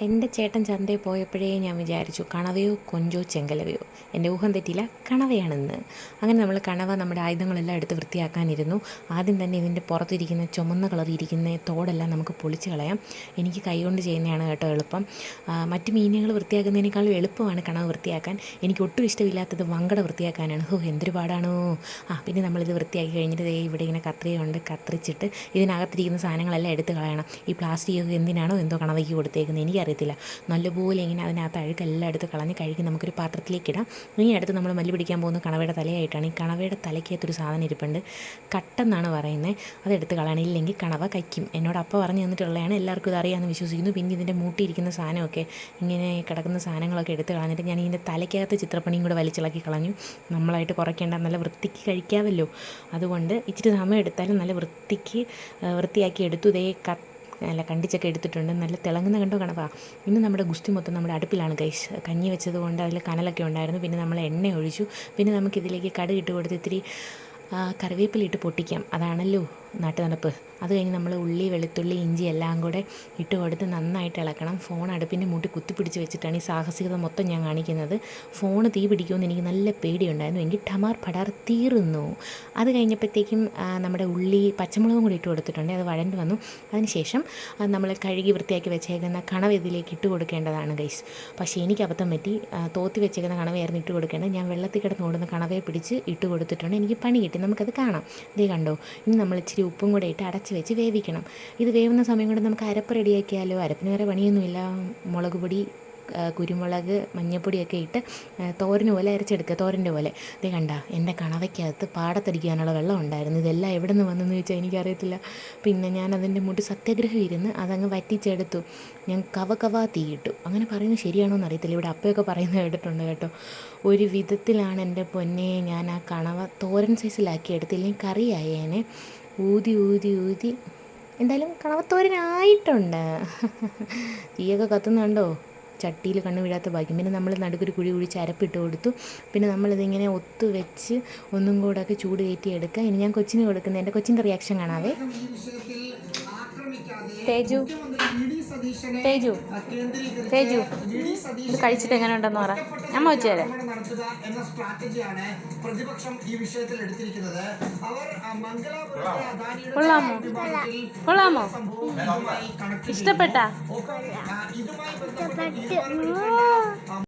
എൻ്റെ ചേട്ടൻ ചന്തയിൽ പോയപ്പോഴേ ഞാൻ വിചാരിച്ചു കണവയോ കൊഞ്ചോ ചെങ്കലവയോ. എൻ്റെ ഊഹം തെറ്റിയില്ല, കണവയാണെന്ന്. അങ്ങനെ നമ്മൾ കണവ നമ്മുടെ ആയുധങ്ങളെല്ലാം എടുത്ത് വൃത്തിയാക്കാനിരുന്നു. ആദ്യം തന്നെ ഇതിൻ്റെ പുറത്തിരിക്കുന്ന ചുമന്ന കളറിയിരിക്കുന്ന തോടെല്ലാം നമുക്ക് പൊളിച്ച് കളയാം. എനിക്ക് കൈകൊണ്ട് ചെയ്യുന്നതാണ് കേട്ടോ എളുപ്പം. മറ്റ് മീനുകൾ വൃത്തിയാക്കുന്നതിനേക്കാളും എളുപ്പമാണ് കണവ വൃത്തിയാക്കാൻ. എനിക്ക് ഒട്ടും ഇഷ്ടമില്ലാത്തത് വങ്കട വൃത്തിയാക്കാനാണ്. എന്തൊരു പാടാണോ. പിന്നെ നമ്മളിത് വൃത്തിയാക്കി കഴിഞ്ഞിട്ട് ഇവിടെ ഇങ്ങനെ കത്രികയുണ്ട്, കത്രിച്ചിട്ട് ഇതിനകത്തിരിക്കുന്ന സാധനങ്ങളെല്ലാം എടുത്ത് കളയണം. ഈ പ്ലാസ്റ്റിക് എന്തിനാണോ എന്തോ കണവയ്ക്ക് കൊടുത്തേക്കുന്നത് എനിക്കറിയത്തില്ല. നല്ലപോലെ ഇങ്ങനെ അതിനകത്ത് അഴുക്കെല്ലാം എടുത്ത് കളഞ്ഞ് കഴുകി നമുക്കൊരു പാത്രത്തിലേക്ക് ഇടാം. ഇനി അടുത്ത് നമ്മൾ മല്ലി പിടിക്കാൻ പോകുന്ന കണവയുടെ തലയായിട്ടാണ്. ഈ കണവയുടെ തലയ്ക്കകത്തൊരു സാധനം ഇരിപ്പുണ്ട്, കട്ടെന്നാണ് പറയുന്നത്. അതെടുത്ത് കളയണം, ഇല്ലെങ്കിൽ കണവ കയ്ക്കും. എന്നോട് അപ്പം പറഞ്ഞു തന്നിട്ടുള്ളതാണ്, എല്ലാവർക്കും ഇത് അറിയാമെന്ന് വിശ്വസിക്കുന്നു. പിന്നെ ഇതിൻ്റെ മൂട്ടിയിരിക്കുന്ന സാധനമൊക്കെ ഇങ്ങനെ കിടക്കുന്ന സാധനങ്ങളൊക്കെ എടുത്ത് കളഞ്ഞിട്ട് ഞാൻ ഇതിൻ്റെ തലയ്ക്കകത്ത് ചിത്രപ്പണിയും കൂടെ വലിച്ചിളക്കി കളഞ്ഞു. നമ്മളായിട്ട് കുറയ്ക്കേണ്ട, നല്ല വൃത്തിക്ക് കഴിക്കാമല്ലോ. അതുകൊണ്ട് ഇച്ചിരി സമയം എടുത്താലും നല്ല വൃത്തിയാക്കി എടുത്തു. ഇതേ കണ്ടിച്ചൊക്കെ എടുത്തിട്ടുണ്ട്. നല്ല തിളങ്ങുന്ന കണ്ടോ കണവാ. ഇന്ന് നമ്മുടെ ഗുസ്തി മൊത്തം നമ്മുടെ അടുപ്പിലാണ് ഗൈസ്. കഞ്ഞി വെച്ചത് കൊണ്ട് അതിൽ കനലൊക്കെ ഉണ്ടായിരുന്നു. പിന്നെ നമ്മൾ എണ്ണ ഒഴിച്ചു. പിന്നെ നമുക്കിതിലേക്ക് കടുക് ഇട്ട് കൊടുത്ത് ഇത്തിരി കറിവേപ്പിലിട്ട് പൊട്ടിക്കാം. അതാണല്ലോ നാട്ടുനടപ്പ്. അത് കഴിഞ്ഞ് നമ്മൾ ഉള്ളി, വെളുത്തുള്ളി, ഇഞ്ചി എല്ലാം കൂടെ ഇട്ട് കൊടുത്ത് നന്നായിട്ട് ഇളക്കണം. ഫോൺ അടുപ്പിൻ്റെ മൂട്ടി കുത്തിപ്പിടിച്ച് വെച്ചിട്ടാണ് ഈ സാഹസികത മൊത്തം ഞാൻ കാണിക്കുന്നത്. ഫോൺ തീ പിടിക്കുമെന്ന് എനിക്ക് നല്ല പേടിയുണ്ടായിരുന്നു. എങ്കിൽ ടമാർ പടാർ തീർന്നു. അത് കഴിഞ്ഞപ്പോഴത്തേക്കും നമ്മുടെ ഉള്ളി, പച്ചമുളകും കൂടി ഇട്ട് കൊടുത്തിട്ടുണ്ട്. അത് വഴണ്ട് വന്നു. അതിനുശേഷം നമ്മൾ കഴുകി വൃത്തിയാക്കി വെച്ചേക്കുന്ന കണവ ഇതിലേക്ക് ഇട്ട് കൊടുക്കേണ്ടതാണ് ഗൈസ്. പക്ഷേ എനിക്ക് അബദ്ധം പറ്റി. തോത്തി വെച്ചേക്കുന്ന കണവയായിരുന്നു ഇട്ട് കൊടുക്കേണ്ടത്. ഞാൻ വെള്ളത്തിൽ കിടന്ന് ഓടുന്ന കണവയെ പിടിച്ച് ഇട്ട് കൊടുത്തിട്ടുണ്ട്. എനിക്ക് പണി കിട്ടി. നമുക്കത് കാണാം. ഇതേ കണ്ടോ. ഇനി നമ്മൾ ഇച്ചിരി ഉപ്പും കൂടെ ഇട്ട് അടച്ച് വെച്ച് വേവിക്കണം. ഇത് വേവുന്ന സമയം കൊണ്ട് നമുക്ക് അരപ്പ് റെഡിയാക്കിയാലോ. അരപ്പിന് വേറെ പണിയൊന്നുമില്ല. മുളക് പൊടി, കുരുമുളക്, മഞ്ഞൾപ്പൊടിയൊക്കെ ഇട്ട് തോരന് പോലെ അരച്ചെടുക്കുക. തോരൻ്റെ പോലെ. ഇത് കണ്ട, എൻ്റെ കണവയ്ക്കകത്ത് പാടത്തടിക്കാനുള്ള വെള്ളം ഉണ്ടായിരുന്നു. ഇതെല്ലാം എവിടെ നിന്ന് വന്നെന്ന് ചോദിച്ചാൽ എനിക്കറിയത്തില്ല. പിന്നെ ഞാൻ അതിൻ്റെ മുട്ടി സത്യാഗ്രഹം ഇരുന്ന് അതങ്ങ് വറ്റിച്ചെടുത്തു. ഞാൻ കവ തീയിട്ടു. അങ്ങനെ പറയുന്നത് ശരിയാണോ എന്ന് അറിയത്തില്ല. ഇവിടെ അപ്പയൊക്കെ പറയുന്നത് കേട്ടിട്ടുണ്ട് കേട്ടോ. ഒരു വിധത്തിലാണ് എൻ്റെ പൊന്നെ ഞാൻ ആ കണവ തോരൻ സൈസിലാക്കി എടുത്തില്ലെങ്കിൽ കറിയായേനെ. ഊതി എന്തായാലും കണവത്തോരനായിട്ടുണ്ട്. തീയൊക്കെ കത്തുന്നുണ്ടോ. ചട്ടിയിൽ കണ്ണ് വീഴാത്ത ഭാഗ്യം. പിന്നെ നമ്മൾ നടുക്കൊരു കുഴി കുഴിച്ച് അരപ്പിട്ട് കൊടുത്തു. പിന്നെ നമ്മളിതിങ്ങനെ ഒത്തു വെച്ച് ഒന്നും കൂടെ ഒക്കെ ചൂട് കയറ്റി എടുക്കുക. ഇനി ഞാൻ കൊച്ചിന് കൊടുക്കുന്നത്, എൻ്റെ കൊച്ചിൻ്റെ റിയാക്ഷൻ കാണാവേ. തേജു ഇത് കഴിച്ചിട്ട് എങ്ങനെ ഉണ്ടെന്ന് പറ. ഞാൻ വെച്ചു തരാം. കൊള്ളാമോ? ഇഷ്ടപ്പെട്ടാ?